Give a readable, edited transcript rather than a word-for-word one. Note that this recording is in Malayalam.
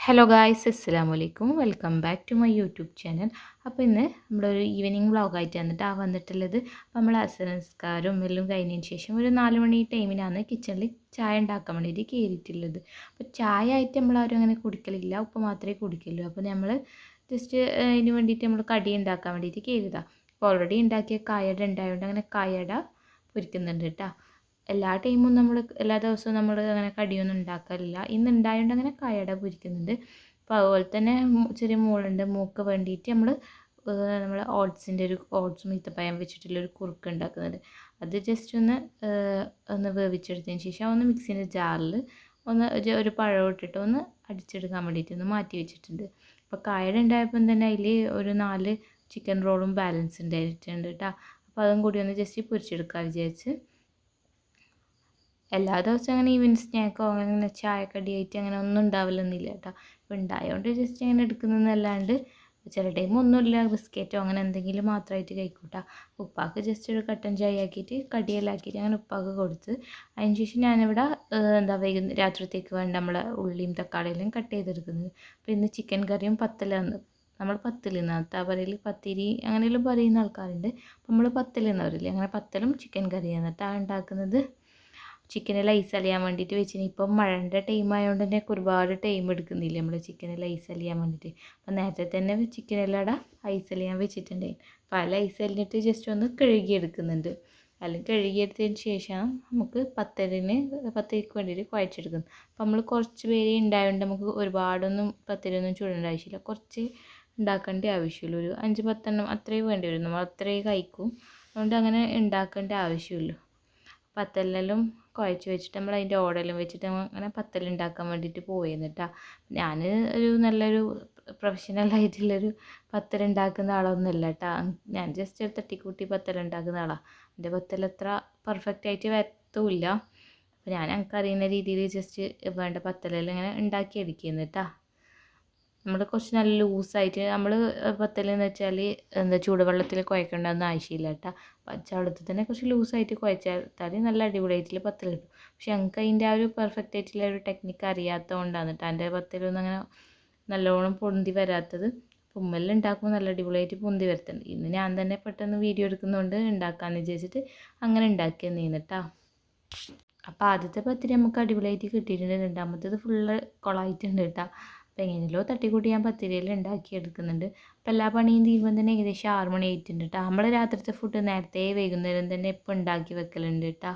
ഹലോ ഗായ്സ്, അസ്സലാമു അലൈക്കും. Welcome back to my YouTube channel. അപ്പോൾ ഇന്ന് നമ്മളൊരു ഈവനിങ് വ്ളോഗായിട്ട് വന്നിട്ടുള്ളത്. അപ്പോൾ നമ്മൾ അസർ നിസ്കാരവും എല്ലാം കഴിഞ്ഞതിന് ശേഷം ഒരു 4 മണി ടൈമിനാണ് കിച്ചണിൽ ചായ ഉണ്ടാക്കാൻ വേണ്ടിയിട്ട് കയറിയിട്ടുള്ളത്. അപ്പോൾ ചായ ആയിട്ട് നമ്മളാരും അങ്ങനെ കുടിക്കലില്ല, ഉപ്പ് മാത്രമേ കുടിക്കുള്ളൂ. അപ്പോൾ നമ്മൾ ജസ്റ്റ് അതിന് വേണ്ടിയിട്ട് നമ്മൾ കടി ഉണ്ടാക്കാൻ വേണ്ടിയിട്ട് കയറിയതാണ്. അപ്പോൾ ഓൾറെഡി ഉണ്ടാക്കിയ കായട ഉണ്ടായതുകൊണ്ട് അങ്ങനെ കായട പൊരിക്കുന്നുണ്ട് കേട്ടോ. എല്ലാ ടൈമും എല്ലാ ദിവസവും നമ്മൾ അങ്ങനെ കടിയൊന്നും ഉണ്ടാക്കാറില്ല. ഇന്ന് ഉണ്ടായതുകൊണ്ട് അങ്ങനെ കായട പൊരിക്കുന്നുണ്ട്. അപ്പോൾ അതുപോലെ തന്നെ ചെറിയ മോളുണ്ട്, മോൾക്ക് വേണ്ടിയിട്ട് നമ്മൾ ഓട്സും ഈത്തപ്പഴം വെച്ചിട്ടുള്ളൊരു കുറുക്ക് ഉണ്ടാക്കുന്നുണ്ട്. അത് ജസ്റ്റ് ഒന്ന് വേവിച്ചെടുത്തതിന് ശേഷം ഒന്ന് മിക്സിൻ്റെ ജാറിൽ ഒരു പഴം ഇട്ടിട്ട് ഒന്ന് അടിച്ചെടുക്കാൻ വേണ്ടിയിട്ട് ഒന്ന് മാറ്റി വെച്ചിട്ടുണ്ട്. അപ്പോൾ കായട ഉണ്ടായപ്പം തന്നെ അതിൽ ഒരു 4 ചിക്കൻ റോളും ബാലൻസ് ഉണ്ടായിട്ടുണ്ട് കേട്ടോ. അപ്പോൾ അതും കൂടി ഒന്ന് ജസ്റ്റ് പൊരിച്ചെടുക്കാൻ വിചാരിച്ച്. എല്ലാ ദിവസവും അങ്ങനെ ഈവനിങ് സ്നാക്കോ അങ്ങനെ ചായക്കടിയായിട്ട് അങ്ങനെ ഒന്നും ഉണ്ടാവില്ലെന്നില്ല കേട്ടോ. അപ്പോൾ ഉണ്ടായതുകൊണ്ട് ജസ്റ്റ് അങ്ങനെ എടുക്കുന്നതല്ലാണ്ട് ചില ടൈം ഒന്നുമില്ല, ബിസ്ക്കറ്റോ അങ്ങനെ എന്തെങ്കിലും മാത്രമായിട്ട് കഴിക്കൂട്ടാ. ഉപ്പാക്ക് ജസ്റ്റ് ഒരു കട്ടൻ ചായ ആക്കിയിട്ട് കടിയെല്ലാം ആക്കിയിട്ട് അങ്ങനെ ഉപ്പാക്ക് കൊടുത്ത് അതിന് ശേഷം ഞാനിവിടെ രാത്രിത്തേക്ക് വേണ്ട നമ്മളെ ഉള്ളിയും തക്കാളിയെല്ലാം കട്ട് ചെയ്തെടുക്കുന്നത്. അപ്പോൾ ഇന്ന് ചിക്കൻ കറിയും പത്തലാണ്. നമ്മൾ പത്തലെന്നാ പറയൽ, പത്തിരി അങ്ങനെയെല്ലാം പറയുന്ന ആൾക്കാരുണ്ട്. അപ്പോൾ നമ്മൾ പത്തലെന്ന് പറയില്ലേ, അങ്ങനെ പത്തലും ചിക്കൻ കറിയാണ് എന്നിട്ടാണ് ഉണ്ടാക്കുന്നത്. ചിക്കനെല്ലാം ഐസ് അലിയാൻ വേണ്ടിയിട്ട് വെച്ചിന്. ഇപ്പം മഴൻ്റെ ടൈം ആയതുകൊണ്ട് തന്നെ ഒരുപാട് ടൈം എടുക്കുന്നില്ല നമ്മൾ ചിക്കനെല്ലാം ഐസ് അലിയാൻ വേണ്ടിയിട്ട്. അപ്പം നേരത്തെ തന്നെ ചിക്കനെല്ലാം അവിടെ ഐസ് അലിയാൻ വെച്ചിട്ടുണ്ടായി. അപ്പോൾ അതിൽ ഐസ് അലിഞ്ഞിട്ട് ജസ്റ്റ് ഒന്ന് കഴുകിയെടുക്കുന്നുണ്ട്. അല്ലെങ്കിൽ കഴുകിയെടുത്തതിന് ശേഷം നമുക്ക് പത്തിരിക്ക് വേണ്ടിയിട്ട് കുഴച്ചെടുക്കുന്നു. അപ്പോൾ നമ്മൾ കുറച്ച് പേര് ഉണ്ടായതുകൊണ്ട് നമുക്ക് പത്തിരിയൊന്നും ചൂടേണ്ട ആവശ്യമില്ല. കുറച്ച് ഉണ്ടാക്കേണ്ട ആവശ്യമുള്ളൂ. ഒരു 5-10 അത്രയും വേണ്ടി വരും, നമ്മൾ അത്രയും കഴിക്കും. അതുകൊണ്ട് അങ്ങനെ ഉണ്ടാക്കേണ്ട ആവശ്യമുള്ളൂ. പത്തലിനെല്ലാം കുഴച്ച് വെച്ചിട്ട് നമ്മൾ അതിൻ്റെ ഓടെല്ലാം വെച്ചിട്ട് അങ്ങനെ പത്തലുണ്ടാക്കാൻ വേണ്ടിയിട്ട് പോയിരുന്നിട്ടാ. ഞാൻ നല്ലൊരു പ്രൊഫഷണലായിട്ടുള്ളൊരു പത്തലുണ്ടാക്കുന്ന ആളൊന്നുമല്ല കേട്ടോ. ഞാൻ ജസ്റ്റ് ഒരു തട്ടിക്കൂട്ടി പത്തലുണ്ടാക്കുന്ന ആളാണ്. എൻ്റെ പത്തലത്ര പെർഫെക്റ്റ് ആയിട്ട് വരത്തുമില്ല. അപ്പോൾ ഞാൻ എനിക്കറിയുന്ന രീതിയിൽ ജസ്റ്റ് വേണ്ട പത്തലെല്ലാം ഇങ്ങനെ ഉണ്ടാക്കിയെടുക്കുന്നു കേട്ടോ. നമ്മൾ കുറച്ച് നല്ല ലൂസായിട്ട് പത്തലെന്ന് വെച്ചാൽ ചൂടുവെള്ളത്തിൽ കുഴക്കേണ്ടതൊന്നും ആവശ്യമില്ല കേട്ടോ. പച്ചവെള്ളത്തിൽ തന്നെ കുറച്ച് ലൂസായിട്ട് കുഴച്ചാൽ നല്ല അടിപൊളിയായിട്ടുള്ള പത്തൽ കിട്ടും. പക്ഷെ ഞങ്ങൾക്ക് അതിൻ്റെ ആ ഒരു പെർഫെക്റ്റ് ആയിട്ടുള്ള ഒരു ടെക്നിക്ക് അറിയാത്തതുകൊണ്ടാണ് കേട്ടോ എൻ്റെ പത്തലൊന്നും അങ്ങനെ നല്ലോണം പൊന്തി വരാത്തത്. ഉമ്മെല്ലാം ഉണ്ടാക്കുമ്പോൾ നല്ല അടിപൊളിയായിട്ട് പൊന്തി വരത്തുണ്ട്. ഇന്ന് ഞാൻ തന്നെ പെട്ടെന്ന് വീഡിയോ എടുക്കുന്നതുകൊണ്ട് ഉണ്ടാക്കാമെന്ന് വിചാരിച്ചിട്ട് അങ്ങനെ ഉണ്ടാക്കിയെന്ന് കേട്ടോ. അപ്പോൾ ആദ്യത്തെ പത്തിരി നമുക്ക് അടിപൊളിയായിട്ട് കിട്ടിയിട്ടുണ്ട്. രണ്ടാമത്തേത് ഫുള്ള് കൊളായിട്ടുണ്ട് കേട്ടോ. അപ്പോൾ എങ്ങനെയല്ലോ തട്ടിക്കൂട്ടി ഞാൻ പത്തിരിയെല്ലാം ഉണ്ടാക്കിയെടുക്കുന്നുണ്ട്. അപ്പോൾ എല്ലാ പണിയും തീരുമ്പോൾ തന്നെ ഏകദേശം 6 മണി ആയിട്ടുണ്ട് കേട്ടോ. നമ്മൾ രാത്രിത്തെ ഫുഡ് നേരത്തെ വൈകുന്നേരം തന്നെ ഇപ്പോൾ ഉണ്ടാക്കി വെക്കലുണ്ട് കേട്ടോ.